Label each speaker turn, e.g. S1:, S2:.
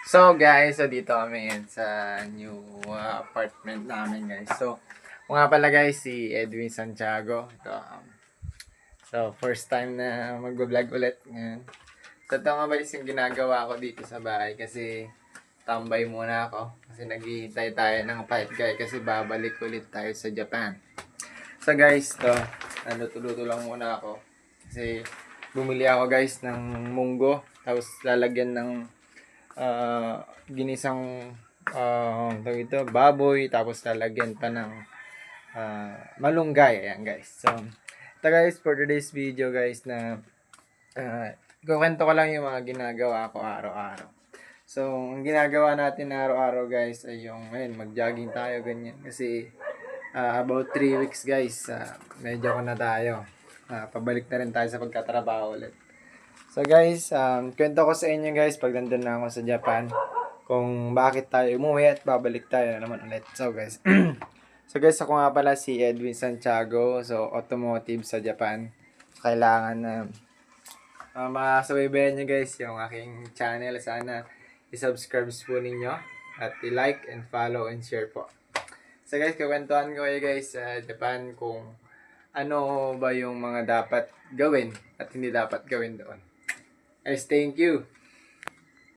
S1: So guys, so dito kami ngayon sa new apartment namin guys. So, kung nga pala guys, si Edwin Santiago. Ito, so, first time na mag-vlog ulit ngayon. So, ito nga guys yung ginagawa ko dito sa bahay kasi tambay muna ako. Kasi naghihintay tayo ng fight guy kasi babalik ulit tayo sa Japan. So guys, to luto-luto lang muna ako. Kasi bumili ako guys ng munggo. Tapos lalagyan ng ginisang ito, baboy, tapos lalagyan pa ng malunggay. Ayan guys. So, ito guys, for today's video guys na kukwento ko lang yung mga ginagawa ko araw-araw. So, ang ginagawa natin araw-araw guys ay yung mag-jogging tayo ganyan. Kasi about 3 weeks guys, medyo ko na tayo. Pabalik na rin tayo sa pagkatrabaho ulit. So guys, kwento ko sa inyo guys pag nandun na ako sa Japan kung bakit tayo umuwi at babalik tayo na naman ulit. So guys, so guys, ako nga pala si Edwin Santiago, so automotive sa Japan. Kailangan na masubaybayan nyo guys yung aking channel. Sana i-subscribe po ninyo at i-like and follow and share po. So guys, kukwentuhan ko kayo guys sa Japan kung ano ba yung mga dapat gawin at hindi dapat gawin doon. Guys, thank you.